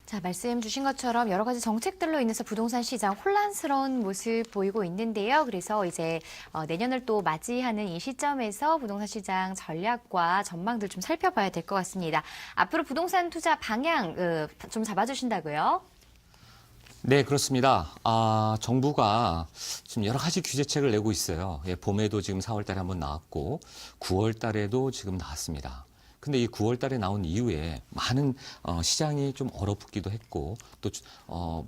자, 말씀 주신 것처럼 여러 가지 정책들로 인해서 부동산 시장 혼란스러운 모습 보이고 있는데요. 그래서 이제 내년을 또 맞이하는 이 시점에서 부동산 시장 전략과 전망들 좀 살펴봐야 될 것 같습니다. 앞으로 부동산 투자 방향 좀 잡아주신다고요? 네, 그렇습니다. 정부가 지금 여러 가지 규제책을 내고 있어요. 예, 봄에도 지금 4월 달에 한번 나왔고 9월 달에도 지금 나왔습니다. 근데 이 9월 달에 나온 이후에 많은 시장이 좀 얼어붙기도 했고 또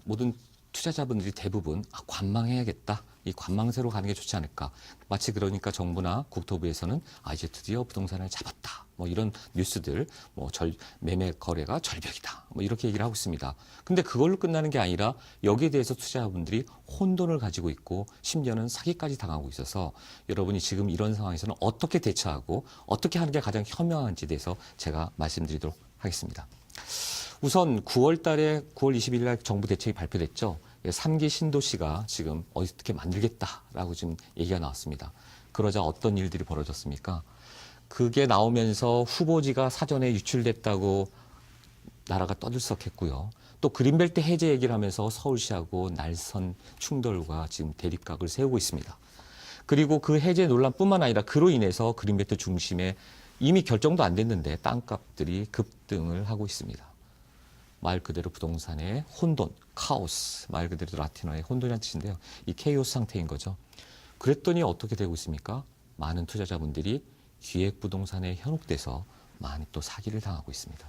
모든 투자자분들이 대부분 관망해야겠다. 이 관망세로 가는 게 좋지 않을까. 마치 그러니까 정부나 국토부에서는 이제 드디어 부동산을 잡았다. 뭐 이런 뉴스들, 매매 거래가 절벽이다. 뭐 이렇게 얘기를 하고 있습니다. 근데 그걸로 끝나는 게 아니라 여기에 대해서 투자자분들이 혼돈을 가지고 있고 심지어는 사기까지 당하고 있어서 여러분이 지금 이런 상황에서는 어떻게 대처하고 어떻게 하는 게 가장 현명한지에 대해서 제가 말씀드리도록 하겠습니다. 우선 9월 달에 9월 20일 날 정부 대책이 발표됐죠. 3기 신도시가 지금 어떻게 만들겠다라고 지금 얘기가 나왔습니다. 그러자 어떤 일들이 벌어졌습니까? 그게 나오면서 후보지가 사전에 유출됐다고 나라가 떠들썩했고요. 또 그린벨트 해제 얘기를 하면서 서울시하고 날선 충돌과 지금 대립각을 세우고 있습니다. 그리고 그 해제 논란뿐만 아니라 그로 인해서 그린벨트 중심에 이미 결정도 안 됐는데 땅값들이 급등을 하고 있습니다. 말 그대로 부동산의 혼돈, 카오스, 말 그대로 라틴어의 혼돈이라는 뜻인데요. 이 케이오스 상태인 거죠. 그랬더니 어떻게 되고 있습니까? 많은 투자자분들이 기획부동산에 현혹돼서 많이 또 사기를 당하고 있습니다.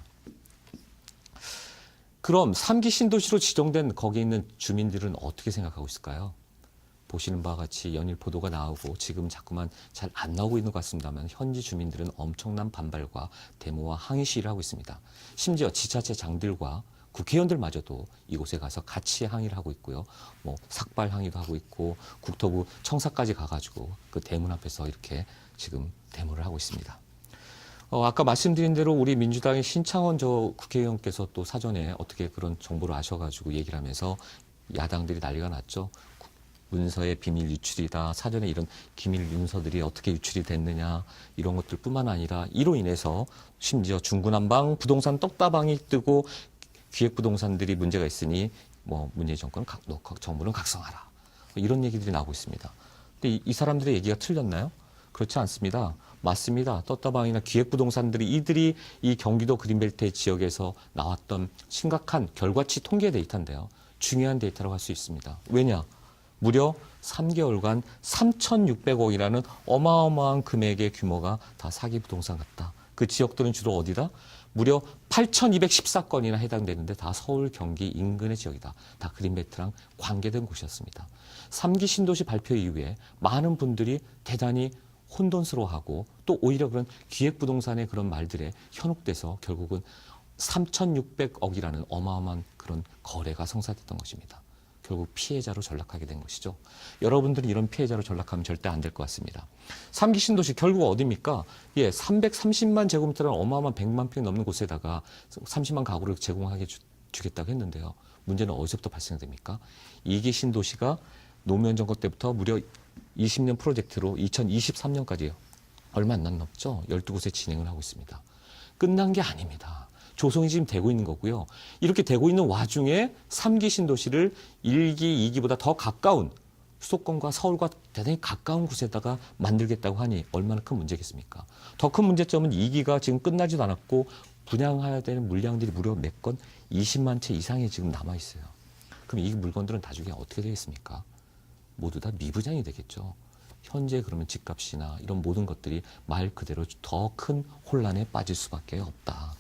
그럼 3기 신도시로 지정된 거기에 있는 주민들은 어떻게 생각하고 있을까요? 보시는 바와 같이 연일 보도가 나오고 지금 자꾸만 잘 안 나오고 있는 것 같습니다만 현지 주민들은 엄청난 반발과 데모와 항의 시위를 하고 있습니다. 심지어 지자체 장들과 국회의원들마저도 이곳에 가서 같이 항의를 하고 있고요. 삭발 항의도 하고 있고 국토부 청사까지 가가지고 그 대문 앞에서 이렇게 지금 데모를 하고 있습니다. 아까 말씀드린 대로 우리 민주당의 신창원 국회의원께서 또 사전에 어떻게 그런 정보를 아셔가지고 얘기를 하면서 야당들이 난리가 났죠. 문서의 비밀 유출이다. 사전에 이런 기밀 문서들이 어떻게 유출이 됐느냐. 이런 것들뿐만 아니라 이로 인해서 심지어 중구난방 부동산 떡다방이 뜨고 기획부동산들이 문제가 있으니 문재인 정부는 각성하라. 이런 얘기들이 나오고 있습니다. 근데 이 사람들의 얘기가 틀렸나요? 그렇지 않습니다. 맞습니다. 떡다방이나 기획부동산들이 이들이 이 경기도 그린벨트 지역에서 나왔던 심각한 결과치 통계 데이터인데요. 중요한 데이터라고 할 수 있습니다. 왜냐? 무려 3개월간 3,600억이라는 어마어마한 금액의 규모가 다 사기 부동산 같다. 그 지역들은 주로 어디다? 무려 8,214건이나 해당되는데 다 서울, 경기 인근의 지역이다. 다 그린벨트랑 관계된 곳이었습니다. 3기 신도시 발표 이후에 많은 분들이 대단히 혼돈스러워하고 또 오히려 그런 기획부동산의 그런 말들에 현혹돼서 결국은 3,600억이라는 어마어마한 그런 거래가 성사됐던 것입니다. 결국 피해자로 전락하게 된 것이죠. 여러분들이 이런 피해자로 전락하면 절대 안 될 것 같습니다. 3기 신도시 결국 어디입니까? 330만 제곱미터라는 어마어마한 100만 평이 넘는 곳에다가 30만 가구를 제공하게 주겠다고 했는데요. 문제는 어디서부터 발생됩니까? 2기 신도시가 노무현 정권 때부터 무려 20년 프로젝트로 2023년까지 얼마 안 남았죠. 12곳에 진행을 하고 있습니다. 끝난 게 아닙니다. 조성이 지금 되고 있는 거고요. 이렇게 되고 있는 와중에 3기 신도시를 1기, 2기보다 더 가까운 수도권과 서울과 대단히 가까운 곳에다가 만들겠다고 하니 얼마나 큰 문제겠습니까? 더 큰 문제점은 2기가 지금 끝나지도 않았고 분양해야 되는 물량들이 무려 몇 건 20만 채 이상이 지금 남아 있어요. 그럼 이 물건들은 나중에 어떻게 되겠습니까? 모두 다 미분양이 되겠죠. 현재 그러면 집값이나 이런 모든 것들이 말 그대로 더 큰 혼란에 빠질 수밖에 없다.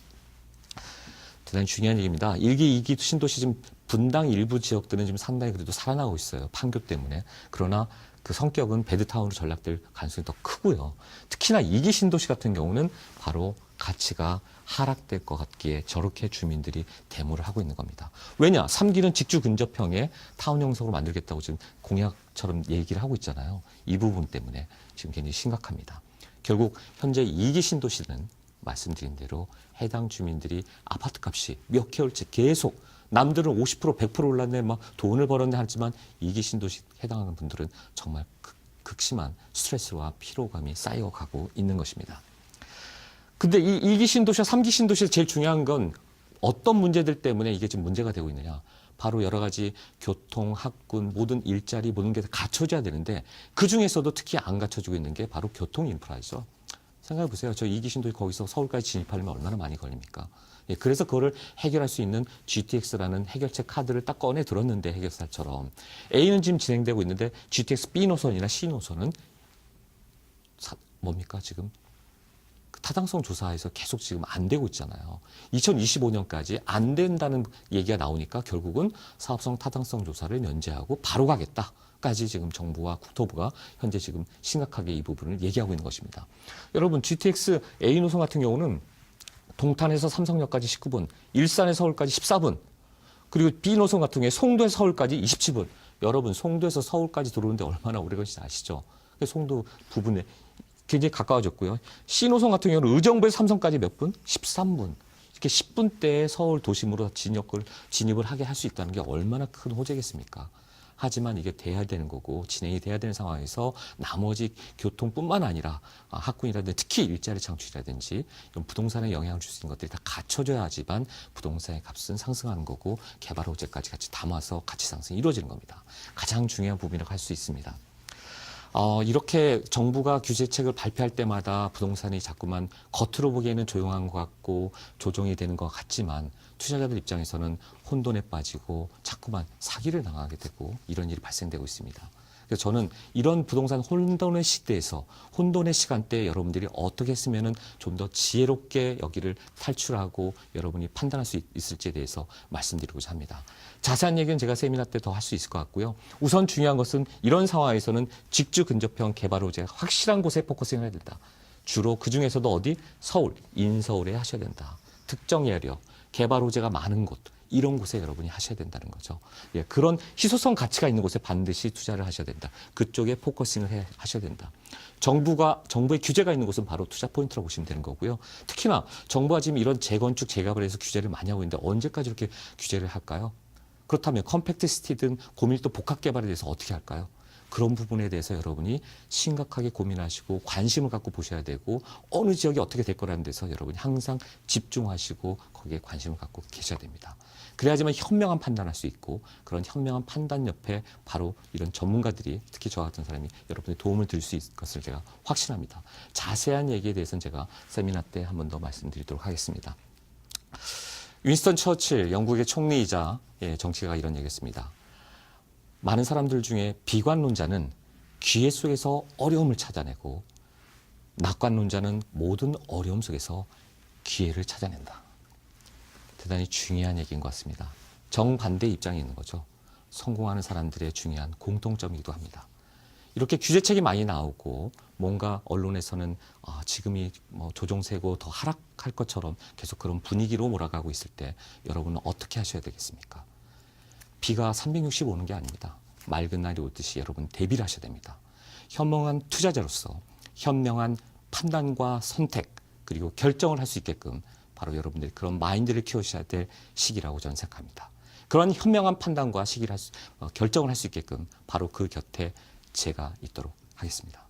대단히 중요한 얘기입니다. 1기, 2기 신도시 지금 분당 일부 지역들은 지금 상당히 그래도 살아나고 있어요. 판교 때문에. 그러나 그 성격은 베드타운으로 전락될 가능성이 더 크고요. 특히나 2기 신도시 같은 경우는 바로 가치가 하락될 것 같기에 저렇게 주민들이 데모를 하고 있는 겁니다. 왜냐? 3기는 직주 근접형의 타운 형성으로 만들겠다고 지금 공약처럼 얘기를 하고 있잖아요. 이 부분 때문에 지금 굉장히 심각합니다. 결국 현재 2기 신도시는 말씀드린 대로 해당 주민들이 아파트 값이 몇 개월째 계속 남들은 50% 100% 올랐네 막 돈을 벌었네 하지만 2기 신도시 해당하는 분들은 정말 극심한 스트레스와 피로감이 쌓여가고 있는 것입니다. 근데 이 2기 신도시와 3기 신도시에서 제일 중요한 건 어떤 문제들 때문에 이게 지금 문제가 되고 있느냐. 바로 여러 가지 교통, 학군, 모든 일자리, 모든 게 다 갖춰져야 되는데 그중에서도 특히 안 갖춰지고 있는 게 바로 교통 인프라죠. 생각해 보세요. 저 이기신도 거기서 서울까지 진입하려면 얼마나 많이 걸립니까? 예, 그래서 그거를 해결할 수 있는 GTX라는 해결책 카드를 딱 꺼내 들었는데 해결사처럼 A는 지금 진행되고 있는데 GTX B 노선이나 C 노선은 뭡니까 지금? 타당성 조사에서 계속 지금 안 되고 있잖아요. 2025년까지 안 된다는 얘기가 나오니까 결국은 사업성 타당성 조사를 면제하고 바로 가겠다까지 지금 정부와 국토부가 현재 지금 심각하게 이 부분을 얘기하고 있는 것입니다. 여러분 GTX A 노선 같은 경우는 동탄에서 삼성역까지 19분, 일산에서 서울까지 14분, 그리고 B 노선 같은 경우에 송도에서 서울까지 27분. 여러분 송도에서 서울까지 들어오는데 얼마나 오래 걸리는지 아시죠? 송도 부분에 굉장히 가까워졌고요. C노선 같은 경우는 의정부에서 삼성까지 몇 분? 13분. 이렇게 10분대에 서울 도심으로 진입을 하게 할 수 있다는 게 얼마나 큰 호재겠습니까? 하지만 이게 돼야 되는 거고 진행이 돼야 되는 상황에서 나머지 교통뿐만 아니라 학군이라든지 특히 일자리 창출이라든지 이런 부동산에 영향을 줄 수 있는 것들이 다 갖춰져야지만 부동산의 값은 상승하는 거고 개발 호재까지 같이 담아서 가치 상승이 이루어지는 겁니다. 가장 중요한 부분이라고 할 수 있습니다. 이렇게 정부가 규제책을 발표할 때마다 부동산이 자꾸만 겉으로 보기에는 조용한 것 같고 조정이 되는 것 같지만 투자자들 입장에서는 혼돈에 빠지고 자꾸만 사기를 당하게 되고 이런 일이 발생되고 있습니다. 그래서 저는 이런 부동산 혼돈의 시대에서 혼돈의 시간대에 여러분들이 어떻게 했으면 좀 더 지혜롭게 여기를 탈출하고 여러분이 판단할 수 있을지에 대해서 말씀드리고자 합니다. 자세한 얘기는 제가 세미나 때 더 할 수 있을 것 같고요. 우선 중요한 것은 이런 상황에서는 직주 근접형 개발 호재가 확실한 곳에 포커싱을 해야 된다. 주로 그중에서도 어디? 서울, 인서울에 하셔야 된다. 특정 예력, 개발 호재가 많은 곳. 이런 곳에 여러분이 하셔야 된다는 거죠. 예, 그런 희소성 가치가 있는 곳에 반드시 투자를 하셔야 된다. 그쪽에 포커싱을 하셔야 된다. 정부의 규제가 있는 곳은 바로 투자 포인트라고 보시면 되는 거고요. 특히나 정부가 지금 이런 재건축, 재개발에 대해서 규제를 많이 하고 있는데 언제까지 이렇게 규제를 할까요? 그렇다면 컴팩트 시티든 고밀도 복합 개발에 대해서 어떻게 할까요? 그런 부분에 대해서 여러분이 심각하게 고민하시고 관심을 갖고 보셔야 되고 어느 지역이 어떻게 될 거라는 데서 여러분이 항상 집중하시고 거기에 관심을 갖고 계셔야 됩니다. 그래야지만 현명한 판단할 수 있고 그런 현명한 판단 옆에 바로 이런 전문가들이 특히 저 같은 사람이 여러분의 도움을 드릴 수 있을 것을 제가 확신합니다. 자세한 얘기에 대해서는 제가 세미나 때 한 번 더 말씀드리도록 하겠습니다. 윈스턴 처칠 영국의 총리이자 정치가가 이런 얘기했습니다. 많은 사람들 중에 비관론자는 기회 속에서 어려움을 찾아내고 낙관론자는 모든 어려움 속에서 기회를 찾아낸다. 대단히 중요한 얘기인 것 같습니다. 정반대 입장에 있는 거죠. 성공하는 사람들의 중요한 공통점이기도 합니다. 이렇게 규제책이 많이 나오고 뭔가 언론에서는 지금이 조정세고 더 하락할 것처럼 계속 그런 분위기로 몰아가고 있을 때 여러분은 어떻게 하셔야 되겠습니까? 비가 360 오는 게 아닙니다. 맑은 날이 오듯이 여러분 대비를 하셔야 됩니다. 현명한 투자자로서 현명한 판단과 선택 그리고 결정을 할 수 있게끔 바로 여러분들이 그런 마인드를 키우셔야 될 시기라고 저는 생각합니다. 그런 현명한 판단과 결정을 할 수 있게끔 바로 그 곁에 제가 있도록 하겠습니다.